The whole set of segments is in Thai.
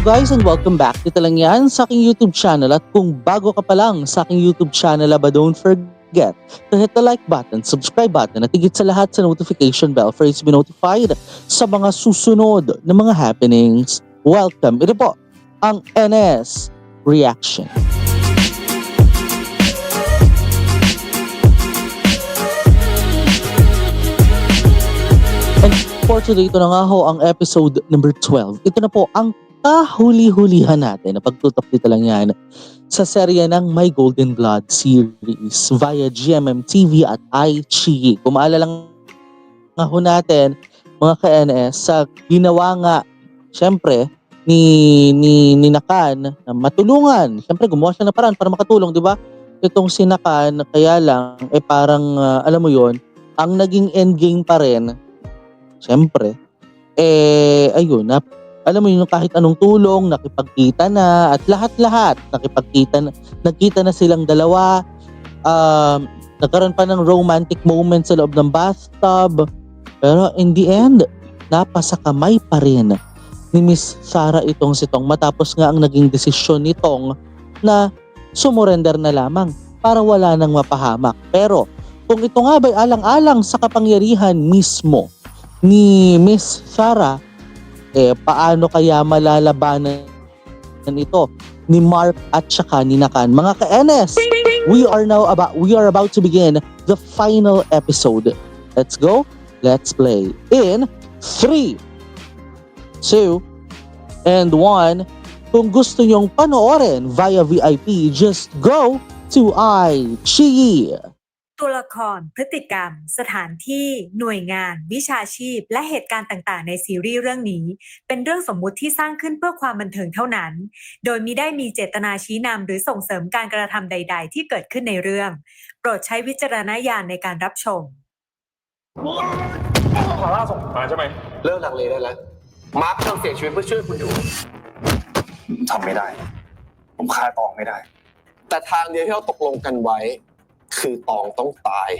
guys and welcome back. Dito lang yan sa aking YouTube channel at kung bago ka pa lang sa aking YouTube channel don't forget to hit the like button, subscribe button at higit sa lahat sa notification bell for you to be notified sa mga susunod na mga happenings. Welcome. Ito po ang NS Reaction. And for today, ito na nga ho ang episode number 12. Ito na po ang kahuli-hulihan natin na pagtutok dito lang yan sa serye ng My Golden Blood series via GMM TV at iQIYI. Kung maalala nga ho natin mga ka-NS sa ginawa nga syempre ni Nakan na matulungan. Syempre gumawa siya ng paraan para makatulong, di ba? Itong si Nakan kaya lang parang alam mo yon, ang naging endgame pa rin syempre ayun na alam mo yun, kahit anong tulong, nakipagkita na at lahat-lahat, nagkita na silang dalawa, nagkaroon pa ng romantic moment sa loob ng bathtub, pero in the end, napasakamay pa rin ni Miss Sarah itong si Tong matapos nga ang naging desisyon ni Tong na sumurrender na lamang para wala nang mapahamak. Pero kung ito nga ba'y alang-alang sa kapangyarihan mismo ni Miss Sarah, paano kaya malalabanan ito ni Mark at saka ni Nakan? Mga ka-NS, we are about to begin the final episode. Let's go, let's play. In 3, 2, and 1. Kung gusto nyong panoorin via VIP, just go to iQIYI. ตัวละครพฤติกรรมสถานที่หน่วยงานวิชาชีพและเหตุการณ์ต่างๆในซีรีส์เรื่องนี้เป็นเรื่องสมมุติที่สร้างขึ้นเพื่อความบันเทิงเท่านั้นโดยมิได้มีเจตนาชี้นำหรือส่งเสริมการกระทำใดๆที่เกิดขึ้นในเรื่องโปรดใช้วิจารณญาณในการรับชมซาร่าส่งมาใช่ไหมเลิกลังเลได้แล้วมาร์คต้องเสียชีวิตเพื่อช่วยคุณอยู่ทำไม่ได้ผมฆ่าตองไม่ได้แต่ทางเดียวที่เราตกลงกันไว้คือตองต้องตาย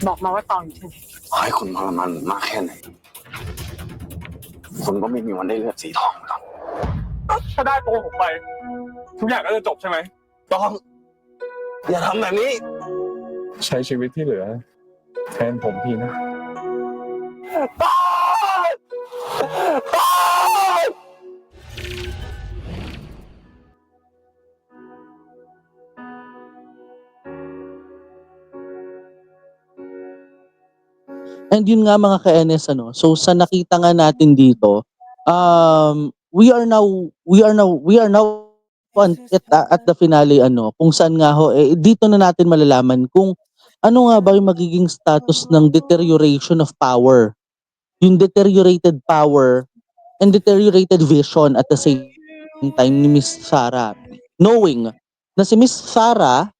บอกมาว่าตองอยู่ที่ไหนให้คุณทรมานมากแค่ไหนคุณก็ไม่มีวันได้เลือดสีทองหรอกถ้าได้ตัวผมไปทุกอย่างก็จะจบใช่ไหมตองอย่าทำแบบนี้ใช้ชีวิตที่เหลือแทนผมทีนะตองตอง And yun nga mga ka-NS so sa nakita nga natin dito, we are now at the finale kung saan nga ho dito na natin malalaman kung ano nga ba yung magiging status ng deterioration of power. Yung deteriorated power and deteriorated vision at the same time ni Miss Sarah. Knowing na si Miss Sarah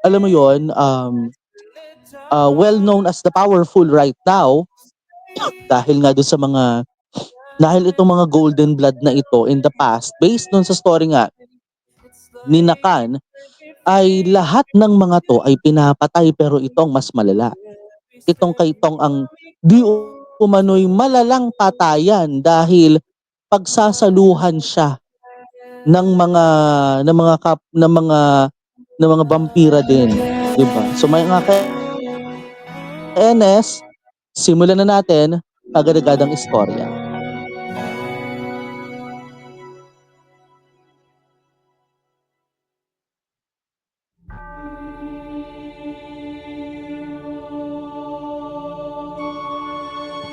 alam mo yon, well known as the powerful right now dahil nga doon sa dahil itong mga golden blood na ito in the past based doon sa story nga ni Nakan ay lahat ng mga to ay pinapatay pero itong mas malala. Itong kay Tong ang di umano'y malalang patayan dahil pagsasaluhan siya ng mga vampira din, 'di ba? So may mga NS, simulan na natin agad-agadang istorya.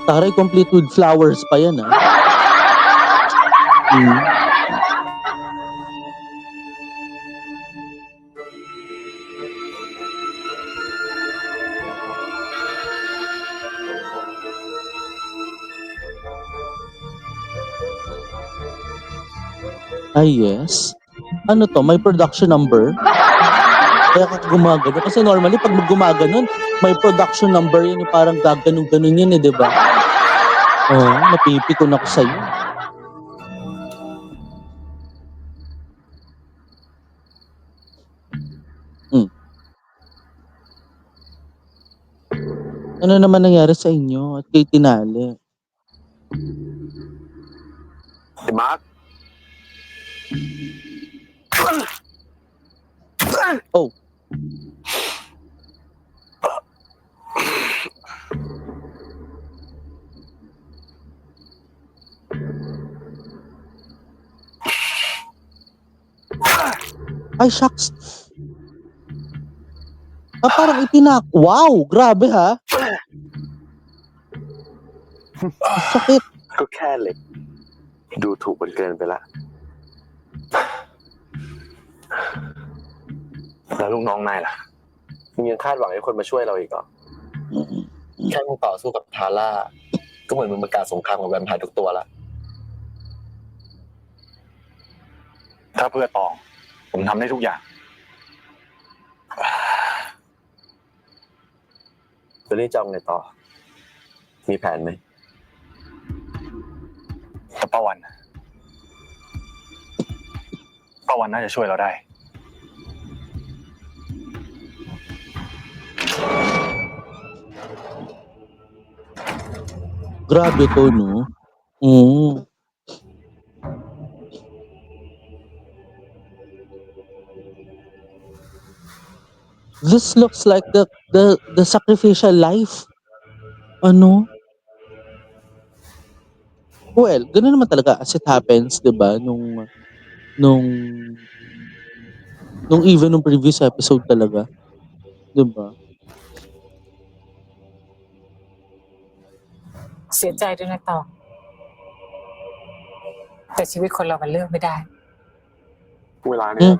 Taray, complete with flowers pa yan Ay yes. Ano to, may production number? Kaya ka gumagano? Kasi normally pag gumaganon, may production number yun, yung parang gaganon-ganon yun di ba? Napipikon ako sa'yo. Ano naman nangyari sa inyo at kay Tinali? ไอ้มาร์ค โอ้ Ay, shucks. Parang itinak. Wow, grabe ha. Sakit. ก็แค่เหล็ก ดูถูกมันเกินไปละ แล้วลูกน้องนายล่ะมึงยังคาดหวังให้คนมาช่วยเราอีกเหรอ แค่มึงต่อสู้กับทาร่า ก็เหมือนมึงประกาศสงครามกับแวมไพร์ทุกตัวละ ถ้าเพื่อตอง ผมทำได้ทุกอย่างจะรีบจองไงต่อ มีแผนไหมแต่ป้าวันน่าจะช่วยเราได้ Grabe to, no? This looks like the sacrificial life. Ano? Well, ganun naman talaga as it happens, 'di ba? Nung even nung previous episode talaga, 'di ba? เสียใจด้วยนะตองแต่ชีวิตคนเรามันเลือกไม่ได้ เวลาเนี้ย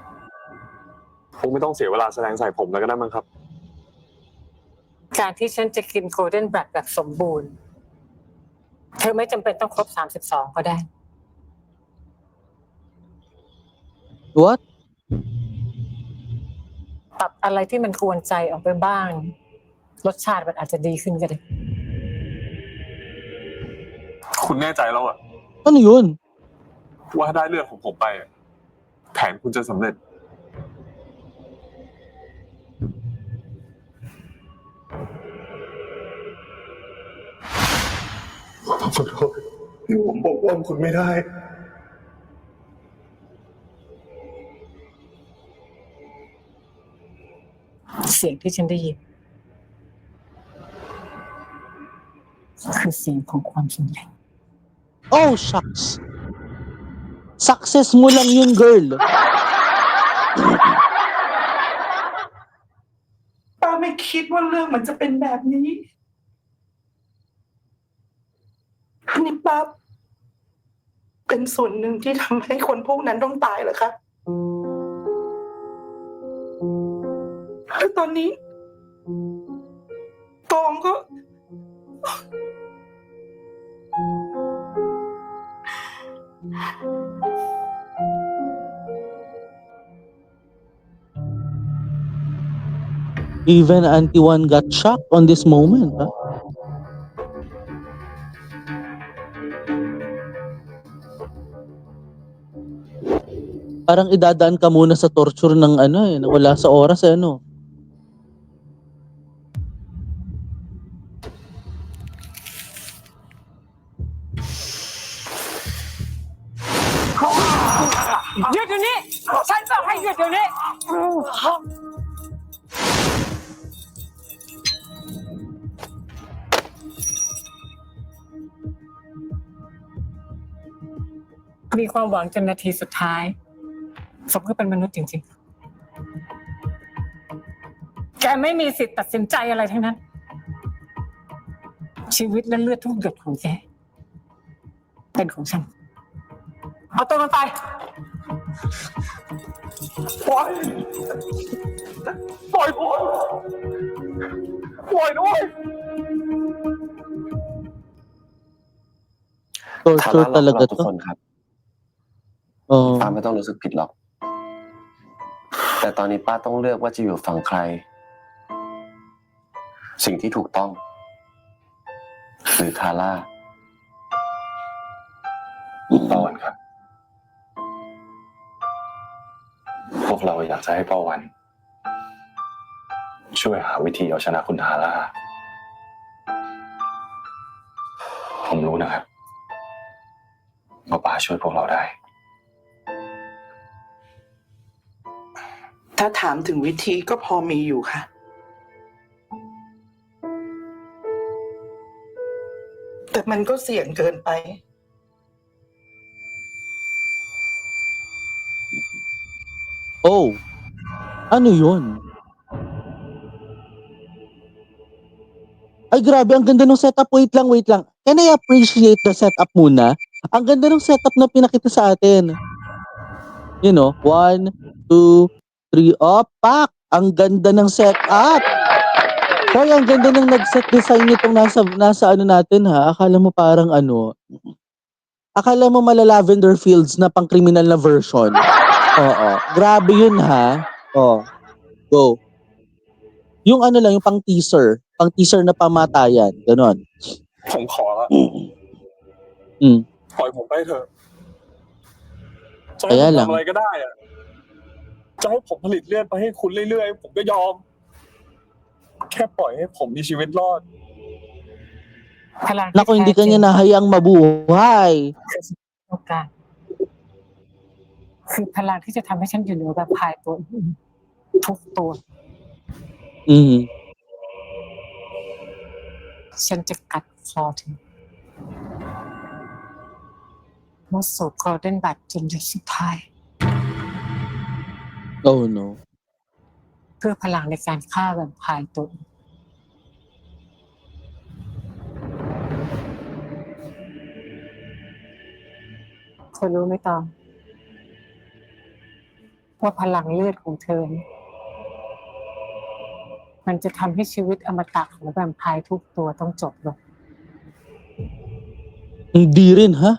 คงไม่ต้องเสียเวลาแสดงใส่ผมแล้วก็ได้มั้งครับ การที่ฉันจะกินโกลเด้นบลัดแบบสมบูรณ์ เธอไม่จำเป็นต้องครบ32ก็ได้ What? ตัดอะไรที่มันกวนใจออกไปบ้าง รสชาติมันอาจจะดีขึ้นก็ได้ คุณแน่ใจแล้วอะ Ano yun? ว่าได้เลือดของผมไปอะแผนคุณจะสำเร็จ ขอโทษที่ผมปกป้องคุณไม่ได้ เสียงที่ฉันได้ยินคือเสียงของความสำเร็จ Oh, shucks. Success mo lang yun, girl. ป้าไม่คิดว่าเรื่องมันจะเป็นแบบนี้นี่ป้าเป็นส่วนหนึ่งที่ทำให้คนพวกนั้นต้องตายเหรอคะแล้วตอนนี้ตองก็ Even Auntie One got shocked on this moment, ha? Parang idadaan ka muna sa torture ng wala sa oras, ano?หยุดเดี๋ยวนี้ ฉันบอกให้หยุดเดี๋ยวนี้ มีความหวังจนนาทีสุดท้าย สมก็เป็นมนุษย์จริงๆ แกไม่มีสิทธิ์ตัดสินใจอะไรทั้งนั้น ชีวิตและเลือดทุกหยดของแกเป็นของฉัน เอาตัวมันไป ปล่อยผมปล่อยด้วย Torture talaga ทุก to. คนครับ Oh. ป้าไม่ต้องรู้สึกผิดหรอก แต่ตอนนี้ป้าต้องเลือกว่าจะอยู่ฝั่งใคร สิ่งที่ถูกต้อง หรือทาร่า ป้าวันครับ พวกเราอยากจะให้ป้าวัน ช่วยหาวิธีเอาชนะคุณทาร่า ผมรู้นะครับ ว่าป้าช่วยพวกเราได้ ถ้าถามถึงวิธีก็พอมีอยู่ค่ะ แต่มันก็เสี่ยงเกินไป Oh, ano yun? Ay grabe, ang ganda ng setup. Wait lang, wait lang. Can I appreciate the setup muna? Ang ganda ng setup na pinakita sa atin. You know, 1, 2, 3, pak! Ang ganda ng setup! Hoy, ang ganda ng nag-set design nitong nasa ano natin ha. Akala mo parang ano, akala mo mala-Lavender Fields na pang-criminal na version. Oo. Grabe yun ha. Oh, go. Yung ano lang, yung pang-teaser na pamatayan. Ganon. ผมขอละ Mm. ปล่อยผมไปเถอะจะให้ Kaya ผม lang. ทำอะไรก็ได้อะจะให้ผมผลิตเลือดไปให้คุณเรื่อยๆผมก็ยอม แค่ปล่อยให้ผมมีชีวิตรอด พลังที่ Naku, hindi แท้จริ kanya ง nahayang mabuhay. ต้องการคือพลังที่จะทำให้ฉันอยู่เหนือแบบพายตัวอื่นทุกตัว Mm. ฉันจะกัดคอเธอมาสู่โกลเด้นบัตจนถึงสุดท้าย Oh no. เพื่อพลังในการฆ่าแวมไพร์ตัวอื่นเธอรู้ไหมตองว่าพลังเลือดของเธอเนี่ยมันจะทำให้ชีวิตอมตะของแวมไพร์ทุกตัวต้องจบลง Hindi rin, ha?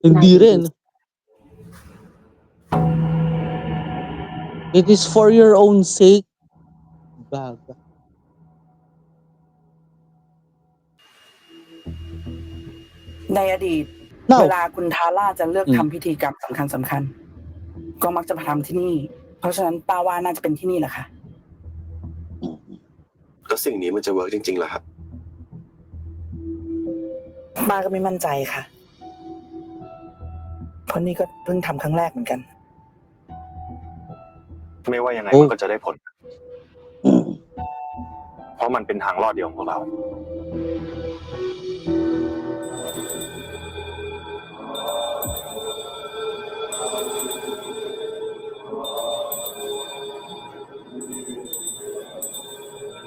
Hindi rin. It is for your own sake. Baga. ในอดีต Now, เวลาคุณทาร่าจะเลือก อืม ทำพิธีกรรมสำคัญก็มักจะมาทำที่นี่ เพราะฉะนั้นป้าว่าน่าจะเป็นที่นี่แหละค่ะ แล้วสิ่งนี้มันจะเวิร์กจริงๆเหรอครับ ป้าก็ไม่มั่นใจค่ะ เพราะนี่ก็เพิ่งทำครั้งแรกเหมือนกัน ไม่ว่ายังไง โอ้ มันก็จะได้ผล เพราะมันเป็นทางรอดเดียวของเรา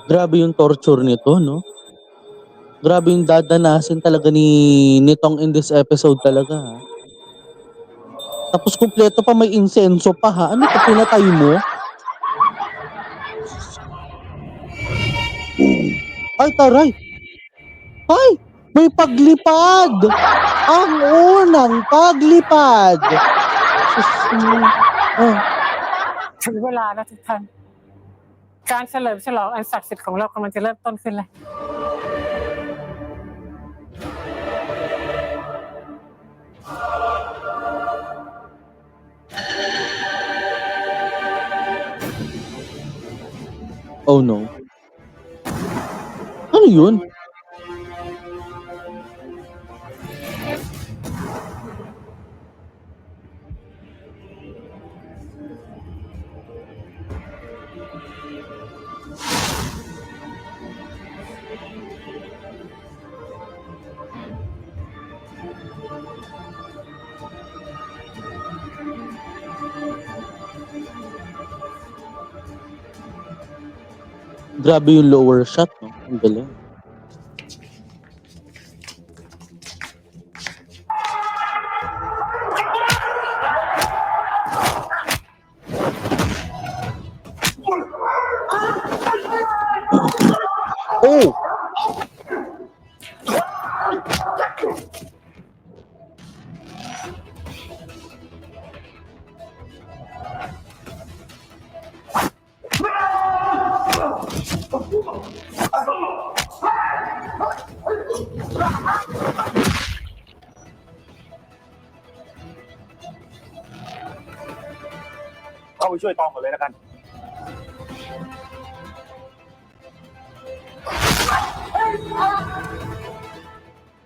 grabe yung torture nito, no? Grabe yung dadanasin talaga nitong in this episode talaga, ha? Tapos kumpleto pa, may insenso pa, ha? Ano ito, pinatay mo? Ay, taray! Ay! May paglipad! Ang unang paglipad! Sus, oh. ถึงเวลาแล้วทุกท่าน การเฉลิมฉลองอันศักดิ์สิทธิ์ของเรากำลังจะเริ่มต้นขึ้นแล้ว Oh no. Ano yun? Grabe yung lower shot, no? Ang galing. Oh!เข้าไปช่วยตองก่อนเลยแล้วกัน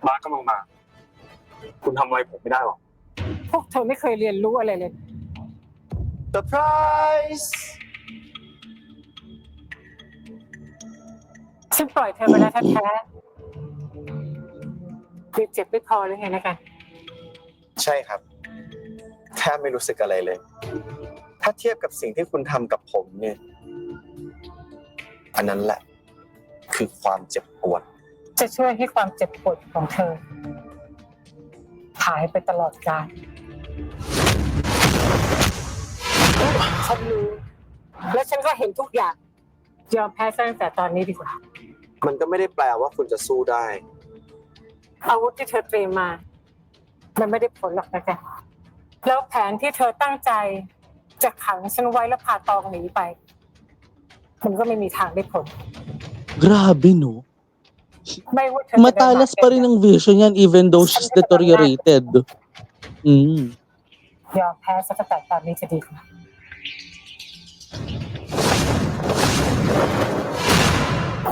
มาร์คกำลังมา คุณทำอะไรผมไม่ได้หรอก พวกเธอไม่เคยเรียนรู้อะไรเลย เซอร์ไพรส์ ฉันปล่อยเธอไปแล้วแท้ๆคือเจ็บไม่พอหรือไงนะกัน ใช่ครับแทบไม่รู้สึกอะไรเลย ถ้าเทียบกับสิ่งที่คุณทำกับผมเนี่ย อันนั้นแหละ คือความเจ็บปวด จะช่วยให้ความเจ็บปวดของเธอหายไปตลอดกาลฉันรู้และฉันก็เห็นทุกอย่าง ยอมแพ้ซะตั้งแต่ตอนนี้ดีกว่า มันก็ไม่ได้แปลว่าคุณจะสู้ได้ อาวุธที่เธอเตรียมมา มันไม่ได้ผลหรอกนะแกแล้วแผนที่เธอตั้งใจจะขังฉันไว้แล้วพาตองหนีไป มันก็ไม่มีทางได้ผล Grabe, no? ไม่ว่าเธอจะได้ Matalas pa rin ang vision yan even though she's deteriorated. Mm. ยอมแพ้ซะตั้งแต่ตอนนี้จะดีกว่า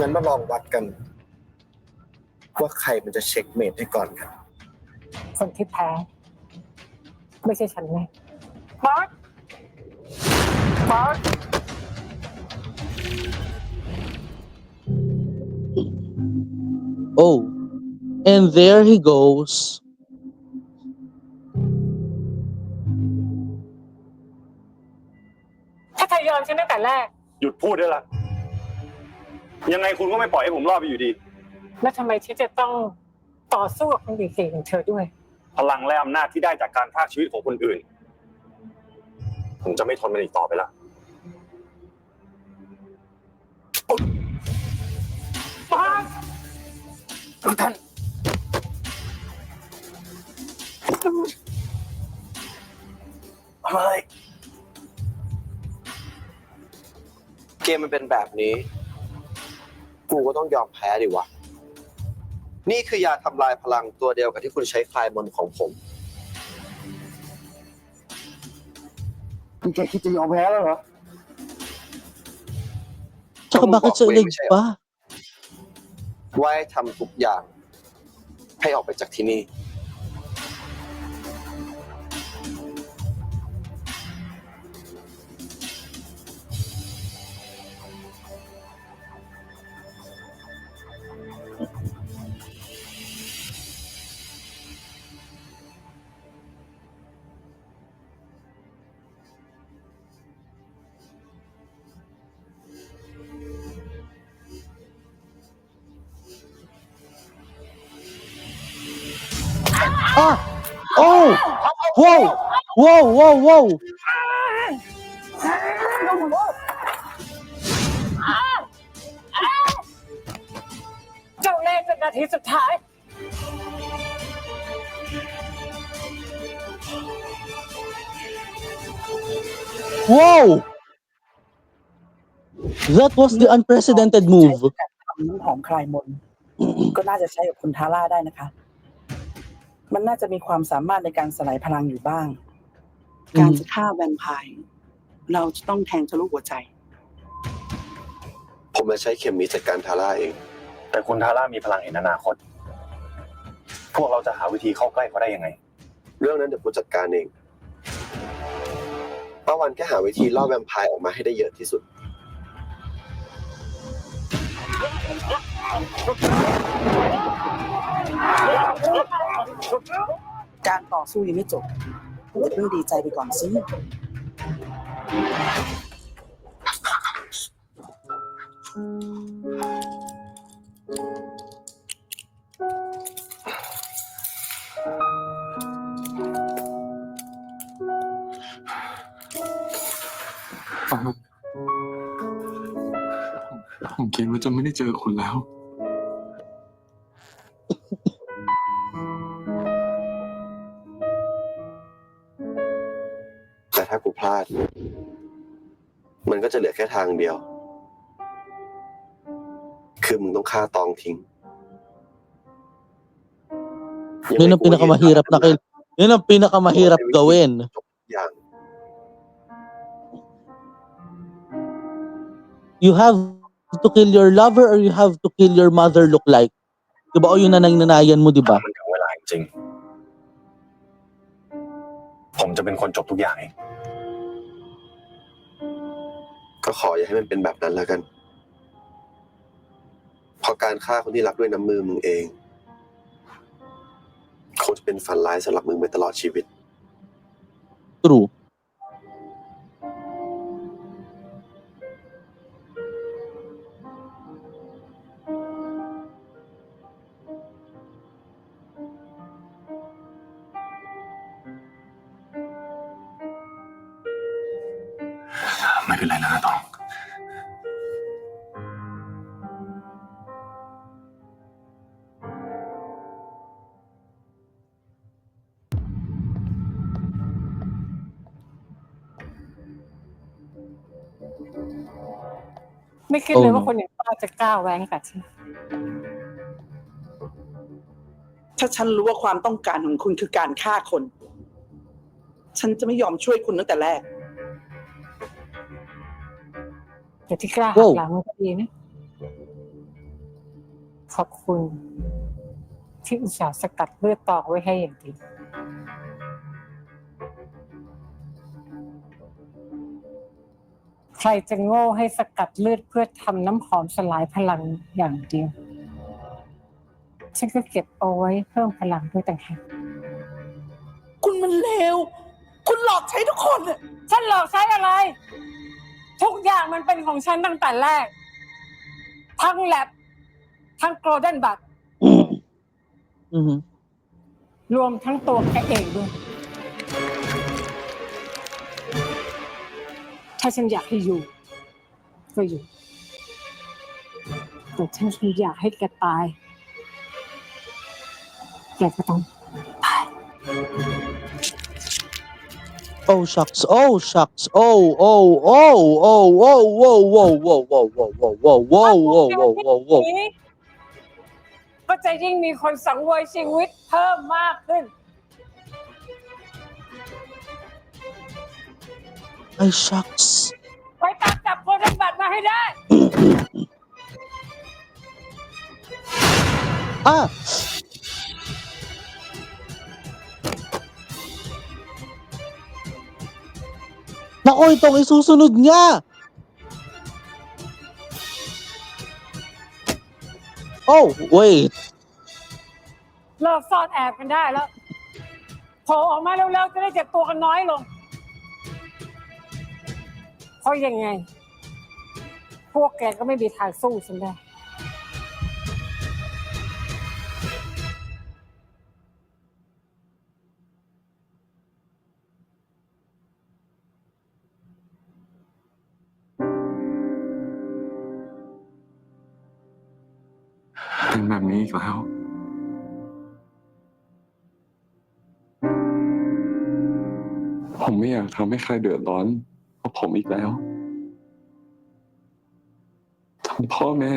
งั้นมาลองวัดกัน ว่าใครมันจะเช็คเมทให้ก่อนกัน คนที่แพ้ ไม่ใช่ฉันแน่มาร์คมาร์ค Oh. And there he goes. ถ้าเธอยอมฉันตั้งแต่แรก หยุดพูดได้ละ ยังไงคุณก็ไม่ปล่อยให้ผมรอดไปอยู่ดี แล้วทำไมฉันจะต้องต่อสู้กับคนเก่งๆอย่างเธอด้วย พลังและอำนาจที่ได้จากการพรากชีวิตของคนอื่น ผมจะไม่ทนมันอีกต่อไปละ ท่าน อะไร เกมมันเป็นแบบนี้ กูก็ต้องยอมแพ้ดิวะ นี่คือยาทำลายพลังตัวเดียวกับที่คุณใช้คลายมนต์ของผม คุณแกคิดจะยอมแพ้แล้วเหรอ Tsaka bakit sa ulig pa? ว่าให้ทำทุกอย่าง ให้ออกไปจากที่นี่ Ah! Oh! Whoa! Whoa! Whoa! Whoa! เจ้าเล่ห์เป็นนาทีสุดท้าย Whoa! That was the unprecedented move. น้ำหอมคลายมนต์ ก็น่าจะใช้กับคุณทาร่าได้นะคะ มันน่าจะมีความสามารถในการสลายพลังอยู่บ้าง การจะฆ่าแวมไพร์เราจะต้องแทงทะลุหัวใจ ผมจะใช้เข็มนี้จัดการทาร่าเอง แต่คุณทาร่ามีพลังเห็นอนาคต พวกเราจะหาวิธีเข้าใกล้เขาได้ยังไง เรื่องนั้นเดี๋ยวผมจัดการเองป้าวันแค่หาวิธีล่อแวมไพร์ออกมาให้ได้เยอะที่สุด การต่อสู้ยังไม่จบอย่าเพิ่งดีใจไปก่อนสิ ผมคิดว่าจะไม่ได้เจอคุณแล้ว แต่ถ้ากูพลาด มันก็จะเหลือแค่ทางเดียว คือมึงต้องฆ่าตองทิ้ง Yun ang pinakamahirap na yun ang pinakamahirap gawin. อย่าง You have to kill your lover or you have to kill your mother look like. Diba? O yun na nangyanayan mo, diba? มันถึงเวลาจริง ผมจะเป็นคนจบทุกอย่างเอง ก็ขออย่าให้มันเป็นแบบนั้นแล้วกันเพราะการฆ่าคนที่รักด้วยน้ำมือมึงเองคงจะเป็นฝันร้ายสำหรับมึงไปตลอดชีวิต True. ไม่เป็นไรแล้วนะตอง ไม่คิดเลยว่าคนอย่างป้าจะกล้าแว้งกับฉัน ถ้าฉันรู้ว่าความต้องการของคุณคือการฆ่าคน ฉันจะไม่ยอมช่วยคุณตั้งแต่แรก แต่ที่กล้าหักหลังมันก็ดีนะ ขอบคุณ ที่อุตส่าห์สกัดเลือดตองไว้ให้อย่างดี ใครจะโง่ให้สกัดเลือดเพื่อทำน้ำหอมสลายพลังอย่างเดียว ฉันก็เก็บเอาไว้เพิ่มพลังด้วยต่างหาก คุณมันเลว คุณหลอกใช้ทุกคนอะ ฉันหลอกใช้อะไร ทุกอย่างมันเป็นของฉันตั้งแต่แรก ทั้งแลบทั้งโกลเด้นบัต อือฮึ รวมทั้งตัวแกเองด้วย ถ้าฉันอยากให้อยู่ ก็อยู่ แต่ถ้าฉันอยากให้แกตาย แกก็ต้อง Oh shucks. Oh shucks. Oh oh oh oh oh whoa whoa whoa whoa whoa whoa whoa whoa whoa whoa whoa whoa. ก็จะยิ่งมีคนสังเวยชีวิตเพิ่มมากขึ้น Ay shucks. ไปตามจับคนทั้งบัตรมาให้ได้ Ah! Nako, itong isusunod niya! Oh, wait. เลิกซ่อนแอบกันได้แล้วโผล่ออกมาเร็วๆจะได้เจ็บตัวกันน้อยลง เพราะยังไง พวกแกก็ไม่มีทางสู้ฉันได้ เป็นแบบนี้อีกแล้ว ผมไม่อยากทำให้ใครเดือดร้อนเพราะผมอีกแล้วทั้งพ่อแม่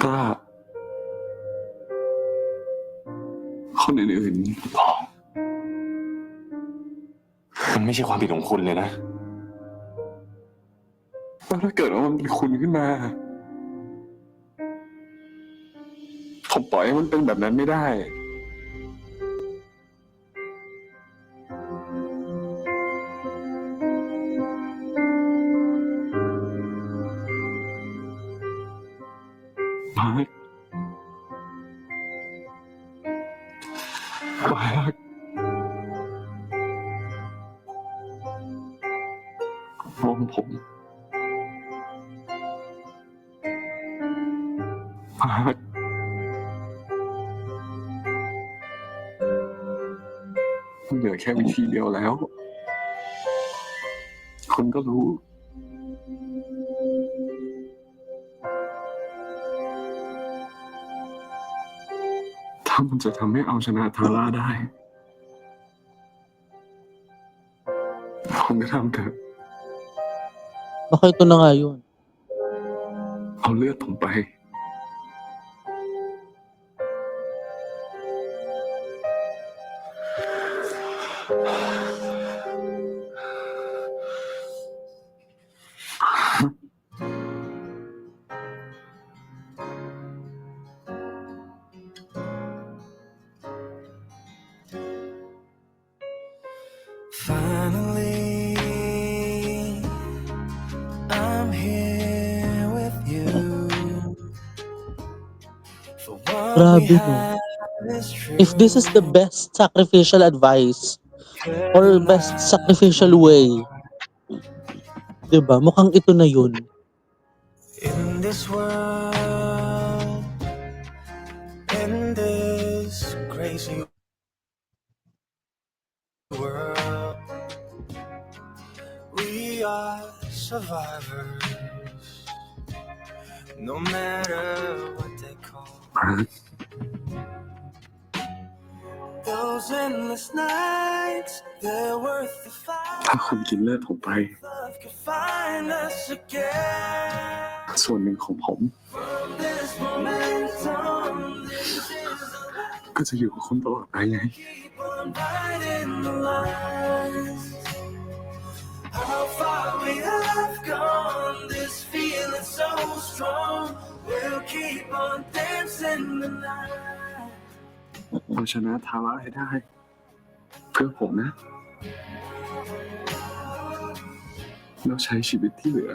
ป้าคนอื่นๆพ่อมันไม่ใช่ความผิดของคุณเลยนะแล้วถ้าเกิดว่ามันเป็นคุณขึ้นมา ผมปล่อยให้มันเป็นแบบนั้นไม่ได้ มาร์คมองผมมาร์คเหลือแค่วิธีเดียวแล้ว คุณก็รู้ ถ้ามันจะทำให้เอาชนะทาร่าได้ คุณก็ทำเถอะ Baka ito na nga yun. เอาเลือดผมไป I'm here with you. For what Grabe, we no? have is true. If this is the best sacrificial advice or best sacrificial way, diba? Mukhang ito na yun. In this world, in this crazy world, we are survivors. No matter what they call. Those endless nights, they're worth the fight. ถ้าคุณกินเลือดผมไป Love could find us again. ส่วนหนึ่งของผม From this momentum, this is the life. ก็จะอยู่กับคุณตลอดไปไง Keep on fighting the lines. How far we have gone, this feeling so strong. We'll keep on dancing the night. เราชนะทาร่าให้ได้ เพื่อผมนะ เราใช้ชีวิตที่เหลือ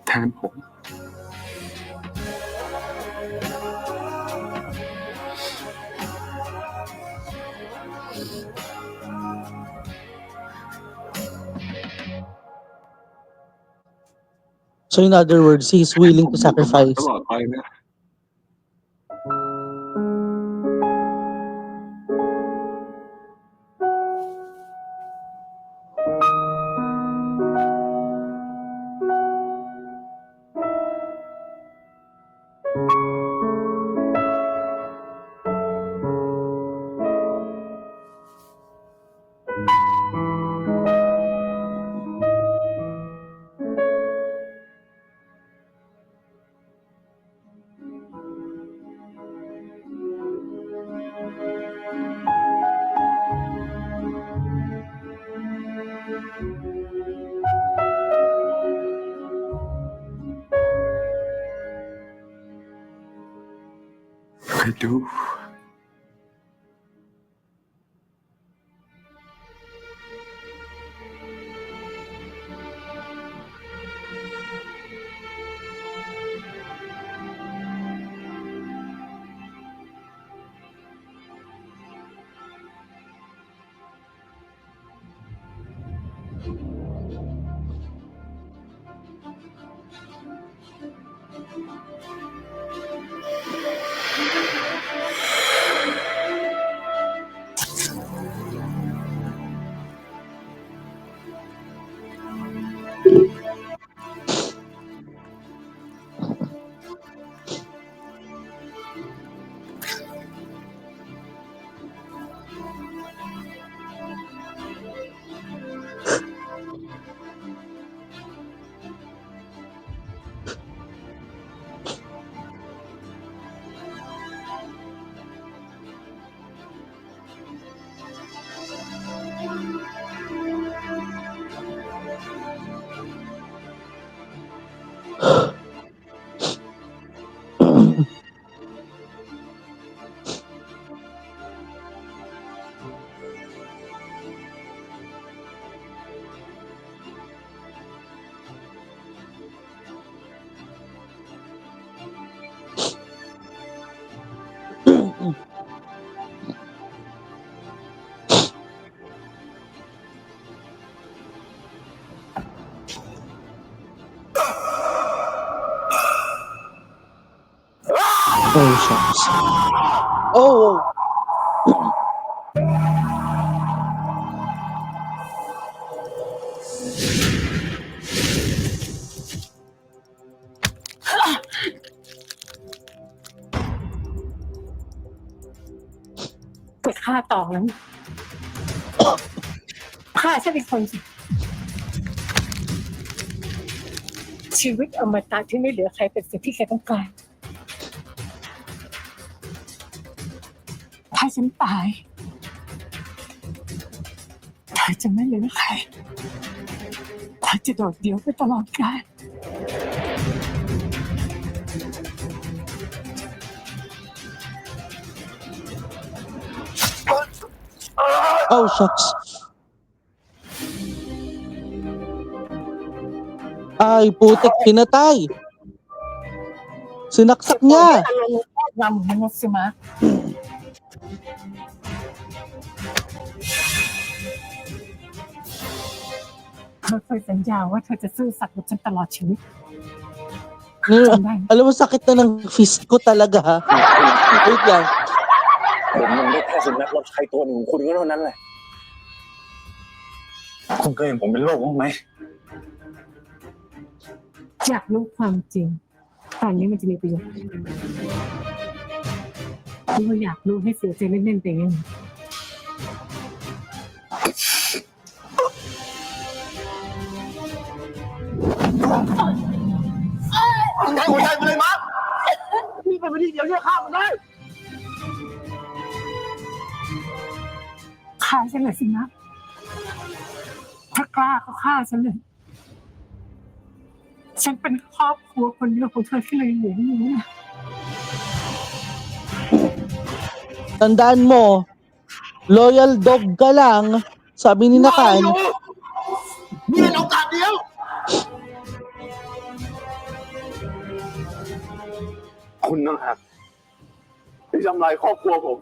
แทนผม So in other words, he's willing to sacrifice. ตลอดไปนะ I do. Oh, shucks. Oh!ไปฆ่าตองนั้นฆ่าฉันเป็นคนสิชีวิตอมตะที่ไม่เหลือใครเป็นสิ่งที่แกต้องการถ้าฉันตายเธอจะไม่เหลือใครเธอจะโดดเดี่ยวไปตลอดกาล Oh, shucks. Ay, putik, pinatay. Sinaksak niya. Alam mo si Ma.เธอเคยสัญญาว่าเธอจะซื่อสัตย์กับฉันตลอดชีวิตจำได้ไหม Alam mo, sakit na ng fist ko talaga, ha? Wait lang. ผมมันได้แค่สุนัขรับใช้ตัวหนึ่งของคุณก็เท่านั้นแหละ คุณเคยเห็นผมเป็นโรคบ้างไหม อยากรู้ความจริงตอนนี้มันจะมีประโยชน์ที่ว่าอยากรู้ให้เสียใจเล่นๆไปงั้น มึงแทงหัวใจกูเลยมั้งนี่เป็นวิธีเดียวที่จะฆ่ามันได้ ฆ่าฉันเลยสินะถ้ากล้าก็ฆ่าฉันเลย ฉันเป็นครอบครัวคนเดียวของเธอที่เลยเหลืออยู่นะ Tandaan mo, loyal dog ka lang, sabi ni Nakan. นี่เป็นโอกาสเดียว คุณนั่งหักที่ทำลายครอบครัวผม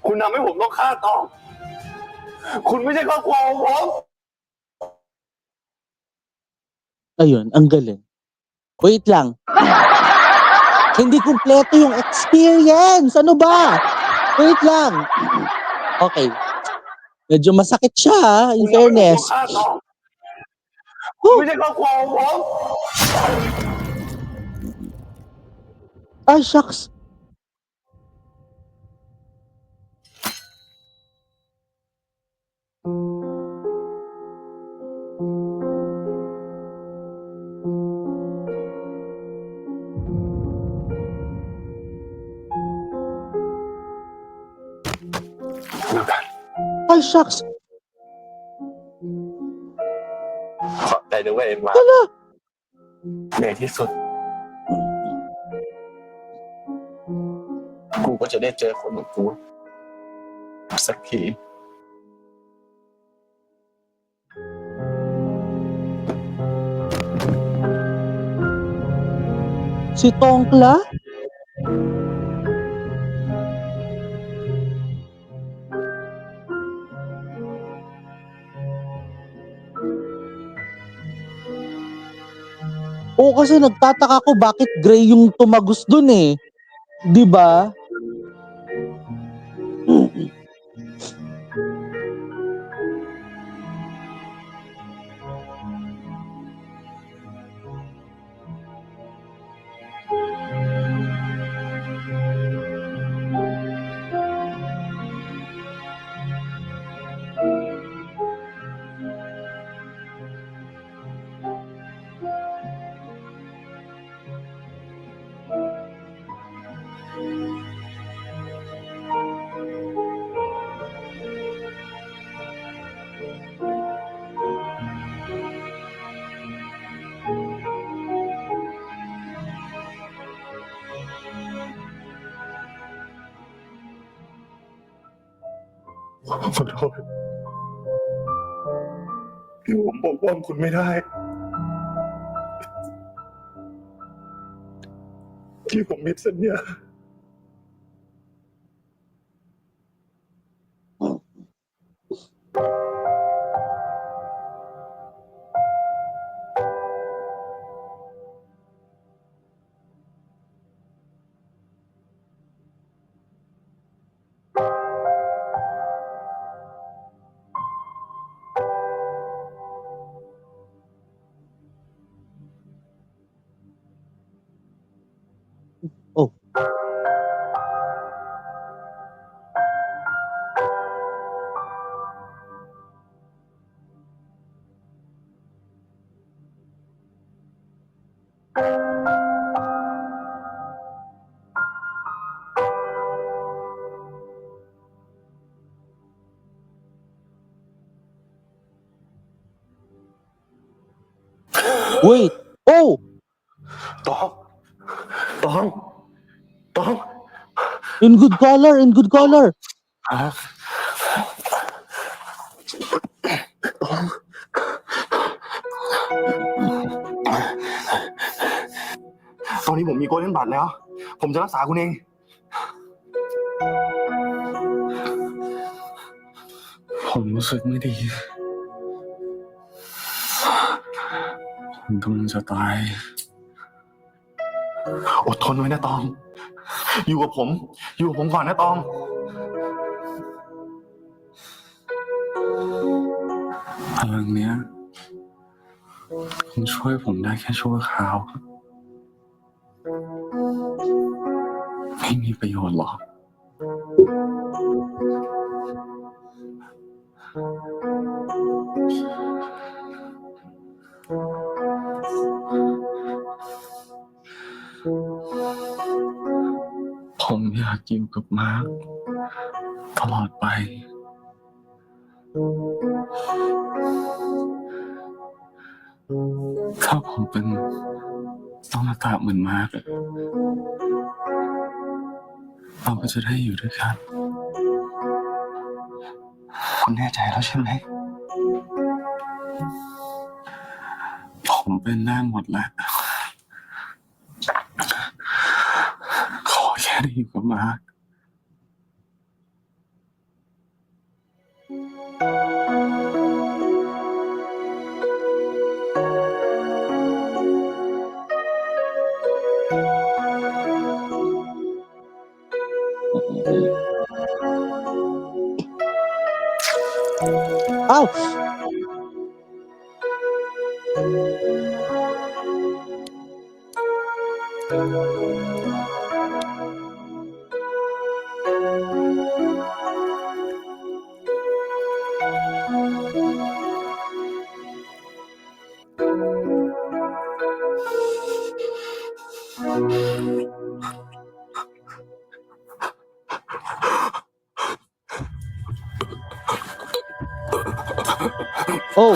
คุณทำให้ผมต้องฆ่าตอง คุณไม่ใช่ครอบครัวของผม Ayun, ang galing. Wait lang. Hindi kumpleto yung experience. Ano ba? Wait lang. Okay. Medyo masakit siya, ha, in คุณทำให้ผม fairness. ต้องฆ่าตอง คุณไม่ใช่ครอบครัวของผม Ay, shucks. Ay, shucks. ขอบใจด้วยเอ็มมา Hala. ในที่สุด กูก็จะได้เจอคนของกูสักที Si Tongkla? Oo, kasi nagtataka ko bakit gray yung tumagos dun eh. 'Di ba?ขอโทษที่ผมปกป้องคุณไม่ได้ ที่ผมมิดสัญญา Oh. Wait. Oh! ตอง ตอง ตอง In good color, in good color. ตอง ตอนนี้ผมมีโกลเด้นบัตรแล้ว ผมจะรักษาคุณเอง ผมรู้สึกไม่ดี ผมกำลังจะตาย อดทนไว้นะตอง อยู่กับผมก่อนนะตอง พลังเนี้ยมันช่วยผมได้แค่ชั่วคราว ไม่มีประโยชน์หรอก ผมอยากอยู่กับมาร์คตลอดไป ถ้าผมเป็นต้องมาตาเหมือนมาร์คอะเราก็จะได้อยู่ด้วยกัน คุณแน่ใจแล้วใช่ไหม ผมเป็นหน้าหมดแล้ว ขอแค่ได้อยู่กับมาร์ค อ้าว โอ้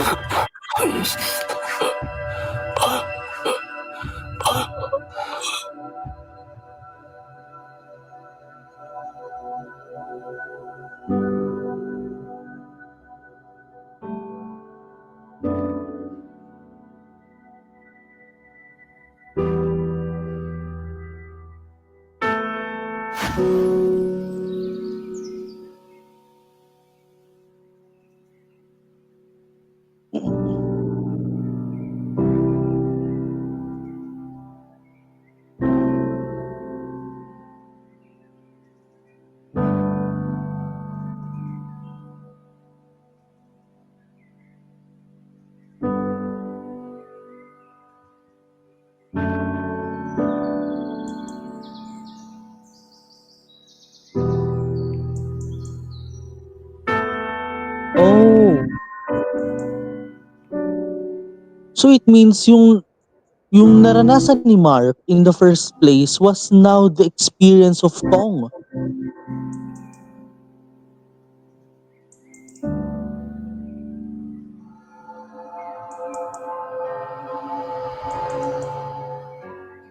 Oh. So it means yung naranasan ni Mark in the first place was now the experience of Tong.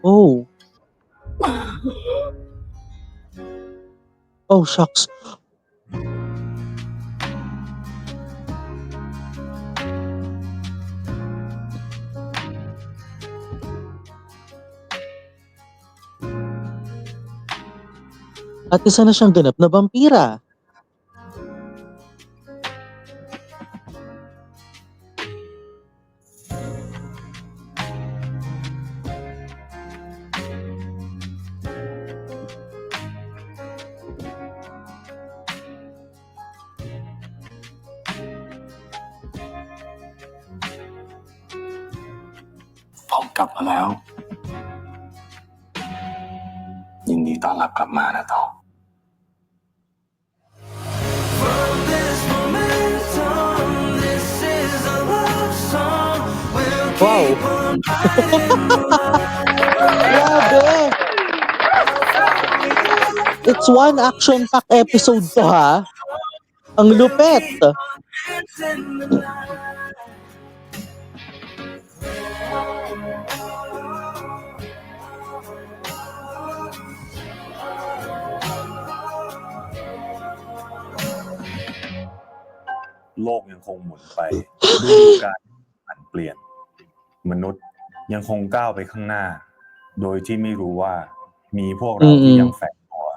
Oh. Oh, shucks. At isa na siyang ganap na vampira.ผมกลับมาแล้ว ยินดีต้อนรับกลับมานะตอง From this moment on, this is a love song. We'll Wow. keep on fighting the Grabe! It's one action-packed episode to, ha? Ang lupet! dance in the night. โลกยังคงหมุนไปด้วยการผันเปลี่ยน มนุษย์ ยังคงก้าวไปข้างหน้า โดยที่ไม่รู้ว่ามีพวกเราที่ยังแฝงตัว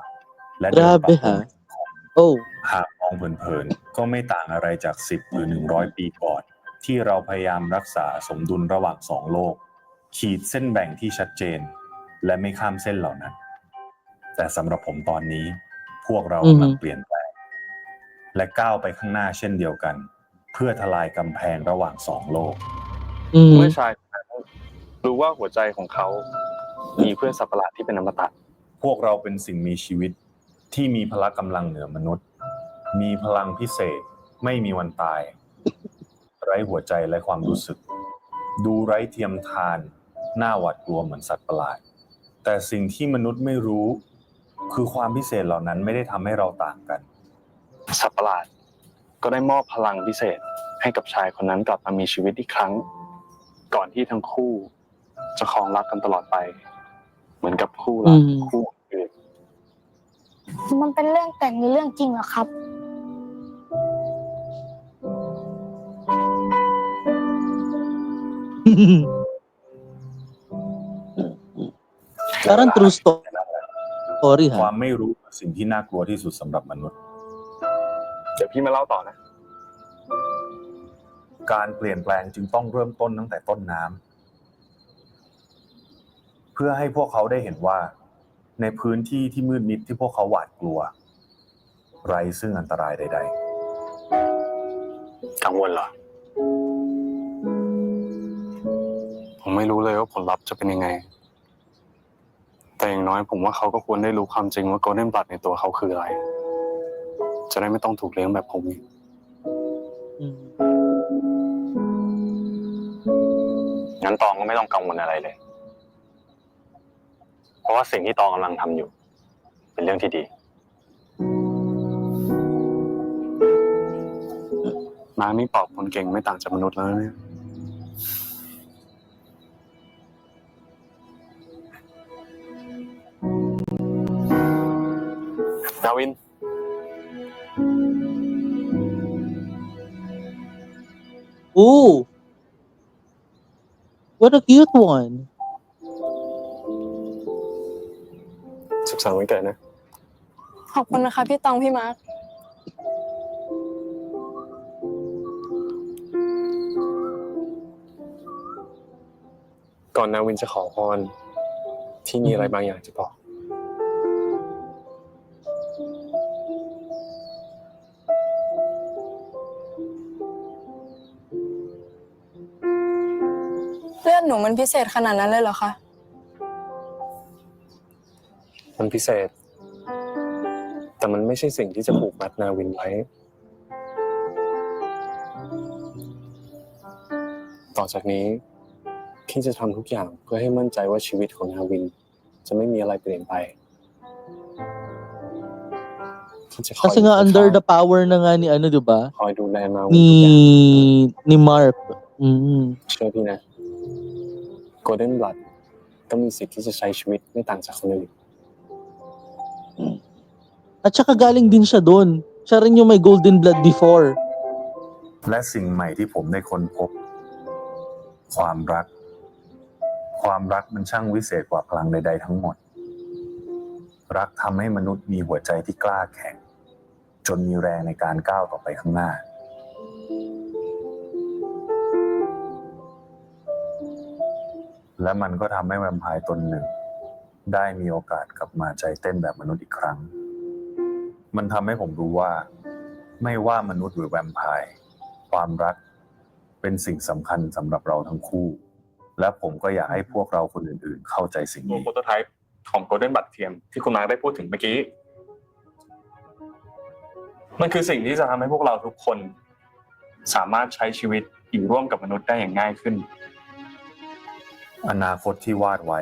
และเดินปะ Grabe ปน ha. Oh. หากมองเผินๆก็ไม่ต่างอะไรจาก10 หรือ 100 ปีก่อน ที่เราพยายามรักษาสมดุลระหว่างสองโลก ขีดเส้นแบ่งที่ชัดเจน และไม่ข้ามเส้นเหล่านั้น แต่สำหรับผมตอนนี้ พวกเรากำลังเปลี่ยนแปลงและก้าวไปข้างหน้าเช่นเดียวกัน เพื่อทลายกำแพงระหว่างสองโลก เมื่อชายคนนั้นรู้ว่าหัวใจของเขามีเพื่อนสัตว์ประหลาดที่เป็นอมตะ พวกเราเป็นสิ่งมีชีวิตที่มีพละกำลังเหนือมนุษย์ มีพลังพิเศษไม่มีวันตาย ไร้หัวใจและความรู้สึก ดูไร้เทียมทานน่าหวาดกลัวเหมือนสัตว์ประหลาด แต่สิ่งที่มนุษย์ไม่รู้ คือความพิเศษเหล่านั้นไม่ได้ทำให้เราต่างกัน สัตว์ประหลาดก็ได้มอบพลังพิเศษให้กับชายคนนั้นกลับมามีชีวิตอีกครั้ง ก่อนที่ทั้งคู่จะครองรักกันตลอดไป เหมือนกับคู่รักคู่อื่น มันเป็นเรื่องแต่งหรือเรื่องจริงเหรอครับ Parang true story ควา ha. มไม่รู้คือสิ่งที่น่ากลัวที่สุดสำหรับมนุษย์ เดี๋ยวพี่มาเล่าต่อนะ การเปลี่ยนแปลงจึงต้องเริ่มต้นตั้งแต่ต้นน้ำเพื่อให้พวกเขาได้เห็นว่า ในพื้นที่ที่มืดมิดที่พวกเขาหวาดกลัว ไร้ซึ่งอันตรายใดๆ กังวลเหรอ ผมไม่รู้เลยว่าผลลัพธ์จะเป็นยังไง แต่อย่างน้อยผมว่าเขาก็ควรได้รู้ความจริงว่าโกลเด้นบลัดในตัวเขาคืออะไร จะได้ไม่ต้องถูกเลี้ยงแบบผมอีก งั้นตองก็ไม่ต้องกังวลอะไรเลย เพราะว่าสิ่งที่ตองกำลังทำอยู่ เป็นเรื่องที่ดี ม้านี่ปอกคนเก่งไม่ต่างจากมนุษย์แล้วเนี่ยดาวิน Ooh. What a cute one. สุขสันต์วันเกิดนะ ขอบคุณนะคะพี่ตองพี่มาร์ค ก่อนนาวินจะขอพรที่มีอะไรบางอย่างจะบอก เลือดหนูมันพิเศษขนาดนั้นเลยเหรอคะ มันพิเศษ แต่มันไม่ใช่สิ่งที่จะผูกมัดนาวินไว้ ต่อจากนี้พี่จะทำทุกอย่างเพื่อให้มั่นใจว่าชีวิตของนาวิน จะไม่มีอะไรเปลี่ยนไปพี่จะคอย Kasi nga under the power na nga ni ano, 'di ba? คอยดูแลนาวินทุกอย่าง Ni Mark. เชื่อพี่นะ Golden Blood ก็มีสิทธิ์ที่จะใช้ชีวิตไม่ต่างจากคนอื่น At saka galing din siya doon. Siya rin yung may golden blood before. และสิ่งใหม่ที่ผมได้ค้นพบ ความรัก ความรักมันช่างวิเศษกว่าพลังใดๆทั้งหมด รักทำให้มนุษย์มีหัวใจที่กล้าแข็ง จนมีแรงในการก้าวต่อไปข้างหน้า และมันก็ทำให้แวมไพร์ตนหนึ่ง ได้มีโอกาสกลับมาใจเต้นแบบมนุษย์อีกครั้ง มันทำให้ผมรู้ว่า ไม่ว่ามนุษย์หรือแวมไพร์ความรักเป็นสิ่งสำคัญสำหรับเราทั้งคู่ และผมก็อยากให้พวกเราคนอื่นๆเข้าใจสิ่ง ตัว นี้ โปรโตไทป์ของ Golden บัตรเทียมที่คุณมาร์คได้พูดถึงเมื่อกี้ มันคือสิ่งที่จะทำให้พวกเราทุกคนสามารถใช้ชีวิตอยู่ร่วมกับมนุษย์ได้อย่างง่ายขึ้น อนาคตที่วาดไว้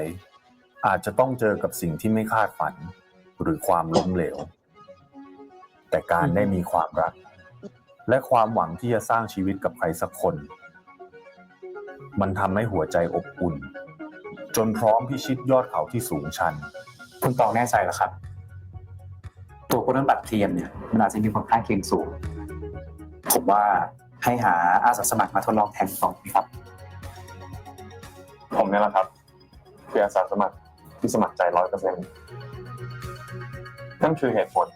อาจจะต้องเจอกับสิ่งที่ไม่คาดฝัน หรือความล้มเหลว แต่การได้มีความรัก และความหวังที่จะสร้างชีวิตกับใครสักคน มันทำให้หัวใจอบอุ่น จนพร้อมพิชิตยอดเขาที่สูงชัน คุณตองแน่ใจเหรอครับ ตัวโกลเด้นบัตรเทียมเนี่ยมันอาจจะมีผลข้างเคียงสูง ผมว่าให้หาอาสาสมัครมาทดลองแทนต่อดีครับ ผ ผมเนี่ยแหละครับคืออาสาสมัครที่สมัครใจ 100%นั่นคือเหตุผล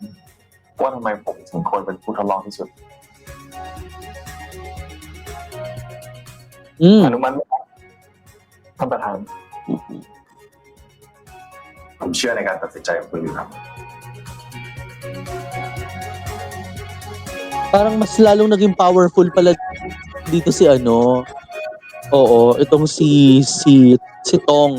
ว่าทำไมผมถึงควรเป็นผู้ทดลองที่สุด อนุมัติไหมครับท่านประธาน ผมเชื่อในการตัดสินใจของคุณอยู่ครับ Parang mas lalong naging powerful pala dito si ano. Oo, itong si Tong.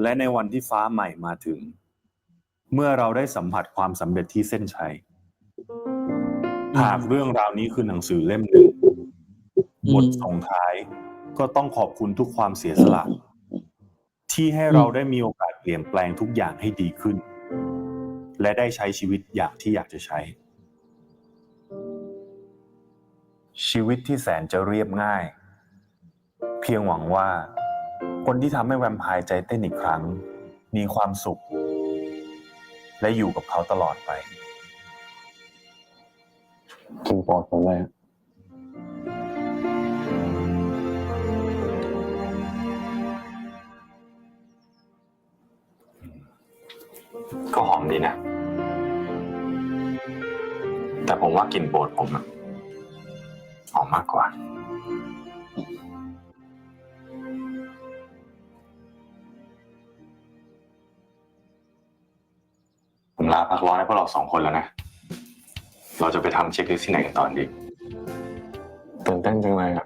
และในวันที่ฟ้าใหม่มาถึง เมื่อเราได้สัมผัสความสำเร็จที่เส้นชัย หากเรื่องราวนี้คือหนังสือเล่มหนึ่งบทส่งท้ายก็ต้องขอบคุณทุกความเสียสละ ที่ให้เราได้มีโอกาสเปลี่ยนแปลงทุกอย่างให้ดีขึ้น และได้ใช้ชีวิตอย่างที่อยากจะใช้ ชีวิตที่แสนจะเรียบง่าย เพียงหวังว่าคนที่ทำให้แวมไพร์ใจเต้นอีกครั้ง มีความสุข และอยู่กับเขาตลอดไป กินปอดผมเลย ก็หอมดีนะ แต่ผมว่ากลิ่นโปรดผมอะหอมมากกว่า ผมลาพักร้อนให้พวกเรา2 คนแล้วนะ เราจะไปทำเช็คลิสต์ที่ไหนกันตอนดี ตื่นเต้นจังเลยอะ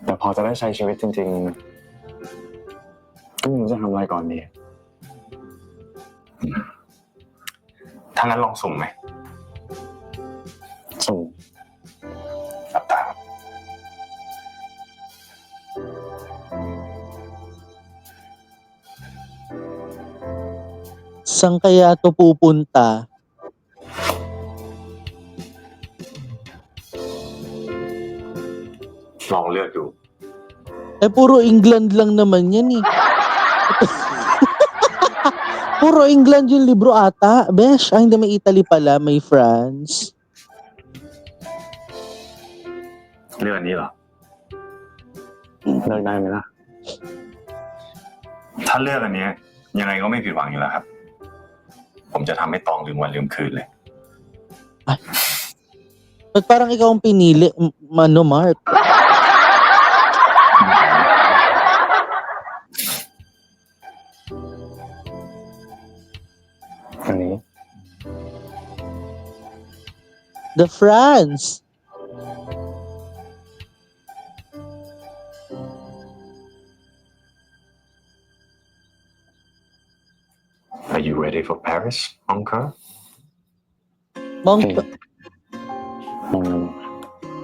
แต่พอจะได้ใช้ชีวิตจริงๆก็ไม่รู้จะทำอะไรก่อนดี ถ้างั้นลองสุ่มไหม สุ่ม หลับตาครับ Saan kaya to pupunta? ลองเลือกดู Eh, puro England lang naman yan eh. Puro England yung libro ata. Besh, hindi may Italy pala, may France. เลือกอันนี้เหรอ เลิกได้ไหมล่ะ ถ้าเลือกอันเนี้ยยังไงก็ไม่ผิดหวังอยู่แล้วครับ ผมจะทำให้ตองลืมวันลืมคืนเลย Ba't parang ikaw ang pinili, Mano Mark? The France. Are you ready for Paris, Uncle? Monk. Hmm.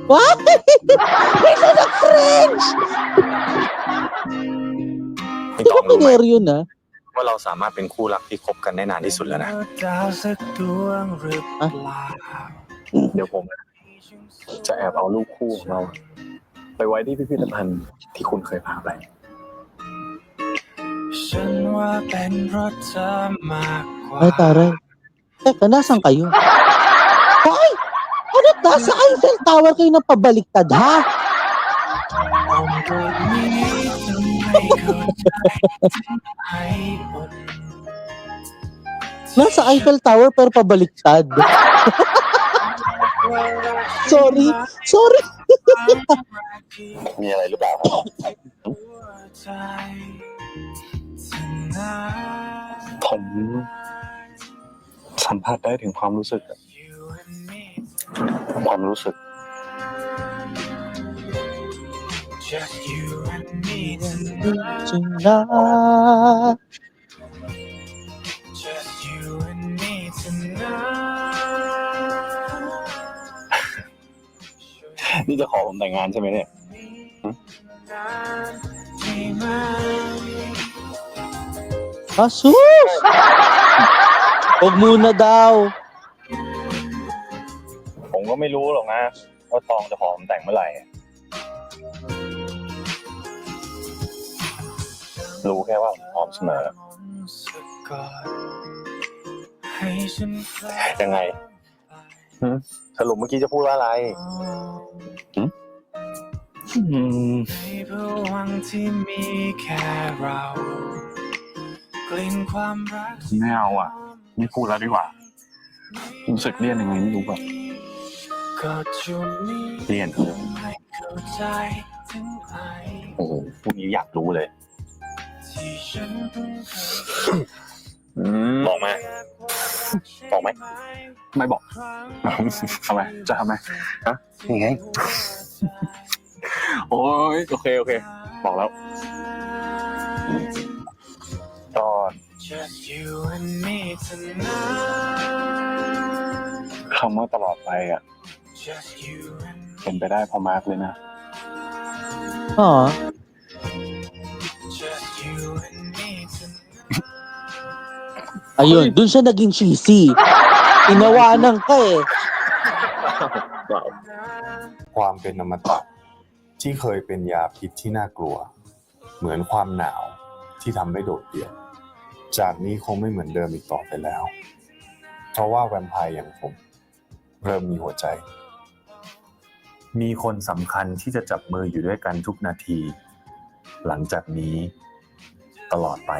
What? Ito na French! Hindi ko pinero yun ah. ว่าเราสามารถเป็นคู่รักที่คบกันได้นานที่สุดแล้วนะ เดี๋ยวผมจะแอบเอารูปคู่ของเราไปไว้ที่พิพิธภัณฑ์ที่คุณเคยพาไป ฉันว่าเป็นเพราะเธอมากกว่า Ay, taray. Teka, nasan kayo? Hoy! Ano nasa Eiffel Tower kayo na pabaliktad, ha? ผมก็มีทำให้เข้าใจให้หมด Nasa Eiffel Tower pero pabaliktad. Sorry. มีอะไรหรือเปล่าครับ ผมสัมผัสได้ถึงความรู้สึก ความรู้สึก Just you and me Tonight. Just you and me tonight นี่จะขอผมแต่งงานใช่ไหมเนี่ย Asus! Huwag muna daw. ผมก็ไม่รู้หรอกนะว่าตองจะขอผมแต่งเมื่อไหร่ รู้แค่ว่าผมพร้อมเสมอ ยังไง สรุปเมื่อกี้จะพูดว่าอะไรหืม ในพวังค์ที่มีแค่เรากลิ่นความรัก ไม่เอาอ่ะ ไม่พูดแล้วดีกว่า รู้สึกเลี่ยนยังไงไม่รู้แบบ ก็จุดนี้ เลี่ยนเถอะ ไม่เข้าใจถึงไอ โอ้โหพวกนี้อยากรู้เลย ที่ฉันเพิ่งเคย บอกมาบอกไหม ไม่บอกทำไมจะทำไมฮะยังไง โอ้ยโอเคบอกแล้วก็ Just you and me tonight คำว่าตลอดไปอ่ะ Just you and เป็นไปได้พอมาร์กเลยนะ อ๋อ Just you and me tonight Ayun, dun siya naging cheesy. Inawanan ka eh. ความเป็นอมตะที่เคยเป็นยาพิษที่น่ากลัว เหมือนความหนาวที่ทำให้โดดเดี่ยว จากนี้คงไม่เหมือนเดิมอีกต่อไปแล้ว เพราะว่าแวมไพร์อย่างผม เริ่มมีหัวใจ มีคนสำคัญที่จะจับมืออยู่ด้วยกันทุกนาที หลังจากนี้ตลอดไป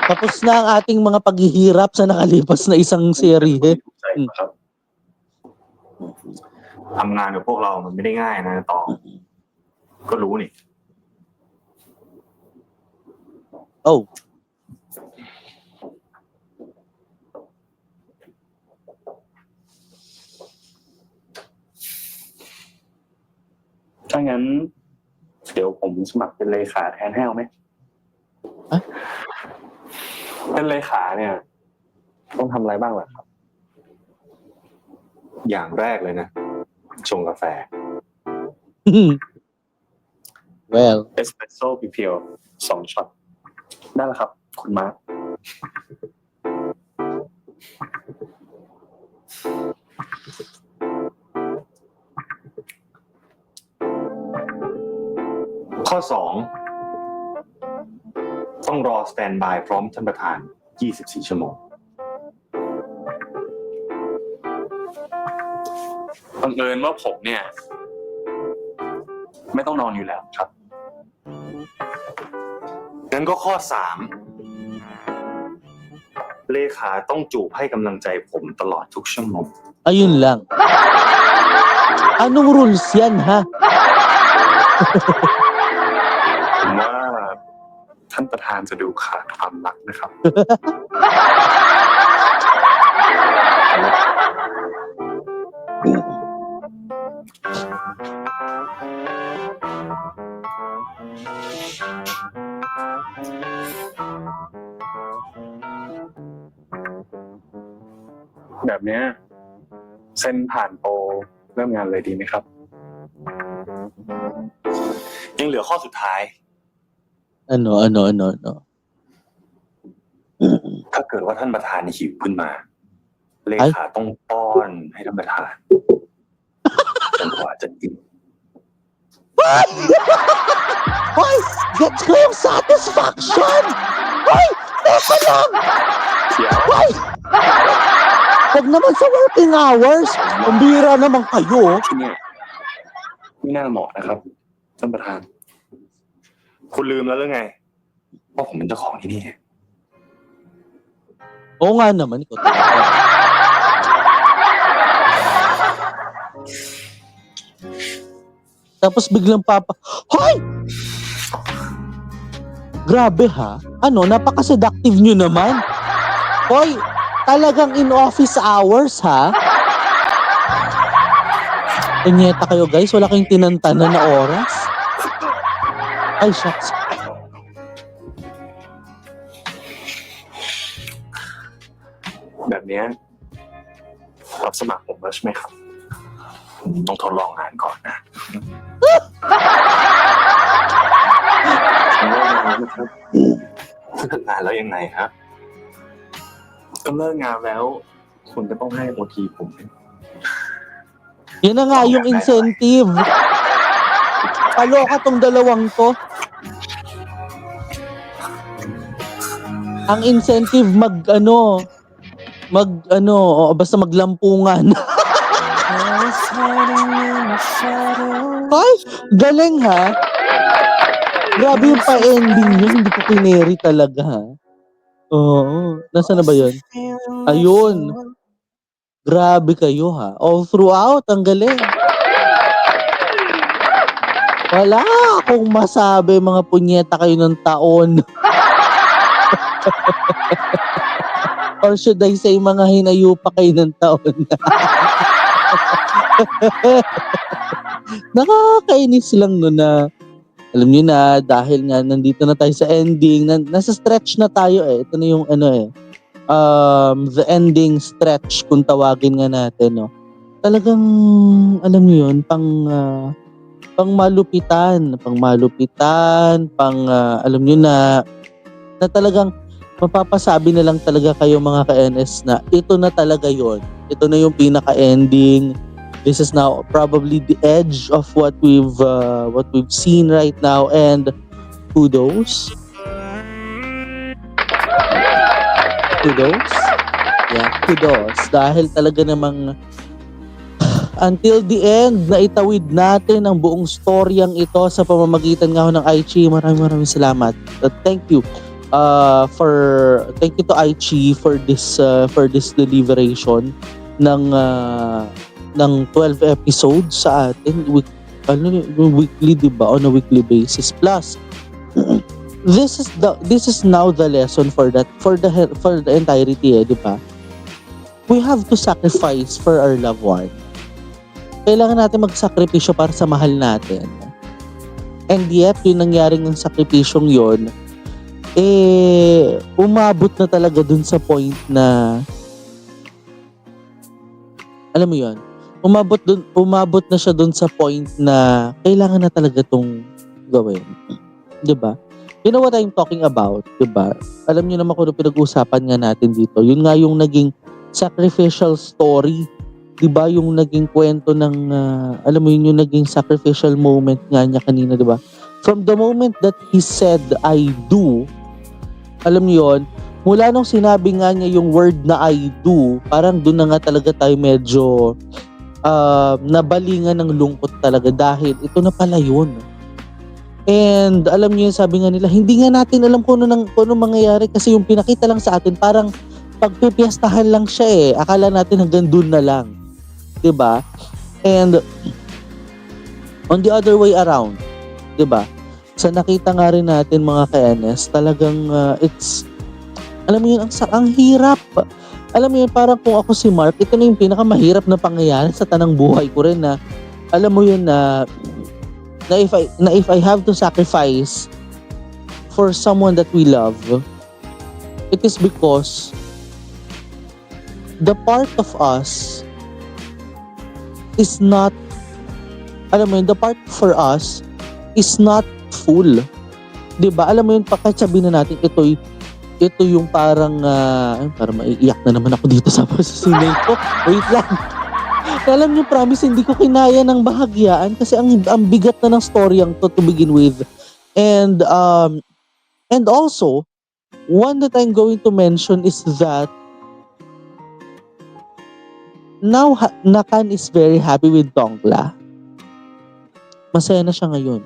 Tapos na ang ating mga paghihirap sa nakalipas na isang serye. ใช่ครับทำงานกับพวกเรามันไม่ได้ง่ายนะตองก็รู้นี่ Oh, ถ้างั้น เดี๋ยวผมสมัครเป็นเลขาแทนให้เอาไหม อะ เป็นเลขาเนี่ย ต้องทำอะไรบ้างล่ะครับ อย่างแรกเลยนะ ชงกาแฟ well, เอสเปรสโซ่เพียวๆ2ช็อตได้แล้วครับ คุณมาร์ค ข้อ 2 ต้องรอสแตนบายพร้อมท่านประธาน 24 ชั่วโมง บังเอิญว่าผมเนี่ย ไม่ต้องนอนอยู่แล้วครับ งั้นก็ข้อ 3 เลขาต้องจูบให้กำลังใจผมตลอดทุกชั่วโมง ayun lang. Anong rules yan, ha? ผมว่าท่านประธานจะดูขาดความรักนะครับ แบบเนี้ยเส้นผ่านโปรเริ่มงานเลยดีไหมครับ ยังเหลือข้อสุดท้าย Ano. ถ้าเกิดว่าท่านประธานหิวขึ้นมา เลขาต้องป้อน ให้ท่านประธานจนกว่าจะกิน Hoy! Gets ko yung satisfaction! Hoy! Teka lang! Hoy! Huwag naman sa working hours! Ang bira naman kayo! ที่เนี่ยไม่น่าเหมาะนะครับท่านประธาน คุณลืมแล้วหรือไงว่าผมเป็นเจ้าของที่นี่ Oo nga naman, ikaw talaga. Tapos biglang Hoy! Grabe ha? Ano, napaka-seductive nyo naman. Hoy, talagang in-office hours ha? Enyeta kayo guys, wala kayong tinantanan na oras? Ay, shucks. แบบเนี้ยรับสมัครผมแล้วใช่ไหมครับ ต้องทดลองงานก่อนนะ ผมเลิกงานแล้วนะครับ งานแล้วยังไงครับ ก็เลิกงานแล้ว คุณจะต้องให้โอทีผม Yan na nga yung incentive. Paloka tong dalawang to. Ang incentive basta maglampungan. Ay, galing ha. Grabe yung pa-ending yun, hindi ko pineri talaga ha. Oo, nasaan na ba yun? Ayun. Grabe kayo ha. All throughout, ang galing. Wala akong masabi, mga punyeta kayo ng taon. Or should I say, mga hinayupa kayo ng taon. Nakakainis lang no na, alam niyo na, dahil nga nandito na tayo sa ending, nasa stretch na tayo eh. Ito na yung the ending stretch kung tawagin nga natin, no. Talagang, alam niyo yun, pangmalupitan, alam niyo na talagang mapapasabi na lang talaga kayo mga ka-NS na ito na talaga yon. Ito na yung pinaka-ending. This is now probably the edge of what we've seen right now, and kudos. Yeah, kudos. Dahil talaga namang until the end, naitawid natin ang buong storyang ito sa pamamagitan nga ng Aichi. Maraming salamat. Thank you. Thank you to Aichi for this deliberation ng 12 episodes sa atin weekly, diba, on a weekly basis. Plus this is now the lesson for the entirety, diba? We have to sacrifice for our loved one. Kailangan natin magsakripisyo para sa mahal natin. And yet, yung nangyaring ng sakripisyong yon, umabot na talaga dun sa point na, alam mo yun, umabot na siya dun sa point na kailangan na talaga tong gawin. Diba? You know what I'm talking about, diba? Alam niyo naman kung ano pinag-uusapan nga natin dito. Yun nga yung naging sacrificial story. Diba? Yung naging kwento ng, alam mo yun, yung naging sacrificial moment nga niya kanina, diba? From the moment that he said, I do, alam niyo yun, mula nung sinabi nga niya yung word na I do, parang doon na nga talaga tayo medyo nabalingan ng lungkot talaga dahil ito na pala yun. And alam niyo, sabi nga nila, hindi nga natin alam kung ano mangyayari kasi yung pinakita lang sa atin parang pagpipiyastahan lang siya eh. Akala natin hanggang doon na lang. 'Di ba? And on the other way around, 'di ba? Sa nakita nga rin natin mga ka-NS, talagang it's, alam mo yun, ang hirap. Alam mo yun, parang kung ako si Mark, ito na yung pinakamahirap na pangyayari sa tanang buhay ko rin na, alam mo yun na if I have to sacrifice for someone that we love, it is because the part of us is not, alam mo yun, the part for us is not full. 'Di ba? Alam mo yun, kahit sabihin na natin ito yung parang parang maiiyak na naman ako dito sa sinay ko. Wait lang. Alam niyo, promise, hindi ko kinaya ng bahagyaan kasi ang bigat na ng storyang to begin with. And also, one that I'm going to mention is that now Nakan is very happy with Tongla. Masaya na siya ngayon.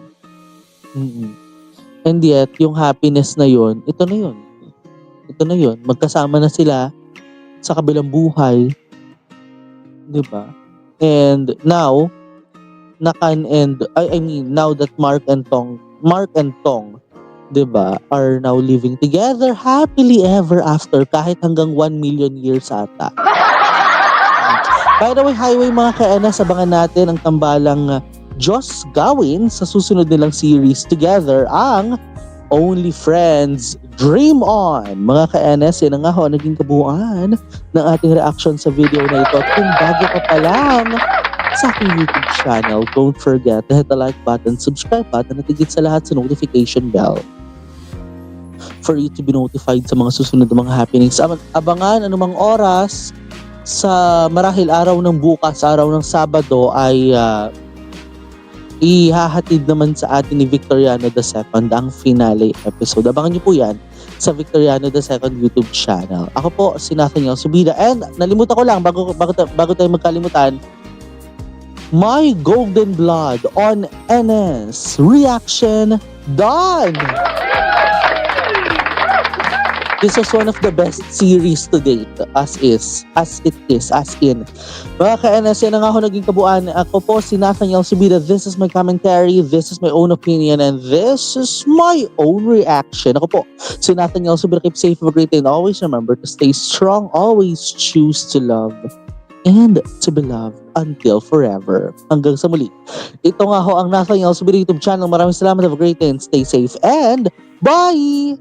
And yet, yung happiness na yun, ito na yun. Magkasama na sila sa kabilang buhay. Diba? And now, Nakan and, now that Mark and Tong, diba, are now living together happily ever after kahit hanggang 1 million years ata. By the way, highway mga ka-NS, abangan natin ang tambalang Diyos gawin sa susunod nilang series together, ang Only Friends Dream On. Mga ka-NS, yan nga ho, naging kabuuan ng ating reaction sa video na ito. At kung bago ka pa lang sa aking YouTube channel, don't forget to hit the like button, subscribe button, at higit sa lahat sa notification bell for you to be notified sa mga susunod na mga happenings. Abangan anumang oras sa marahil araw ng bukas, araw ng Sabado, ay ihahatid naman sa atin ni Victoriano II ang finale episode. Abangan niyo po yan sa Victoriano II YouTube channel. Ako po si Nathaniel Subida, and nalimutan ko lang bago tayo magkalimutan, My Golden Blood on NS reaction done. This was one of the best series to date, as in. Mga ka-NS, yan na nga ako naging kabuuan. Ako po si Nathaniel Subida. This is my commentary, this is my own opinion, and this is my own reaction. Ako po si Nathaniel Subida. Keep safe, have a great day, and always remember to stay strong, always choose to love, and to be loved until forever. Hanggang sa muli. Ito nga ho ang Nathaniel Subida YouTube channel. Maraming salamat, have a great day, and stay safe, and bye!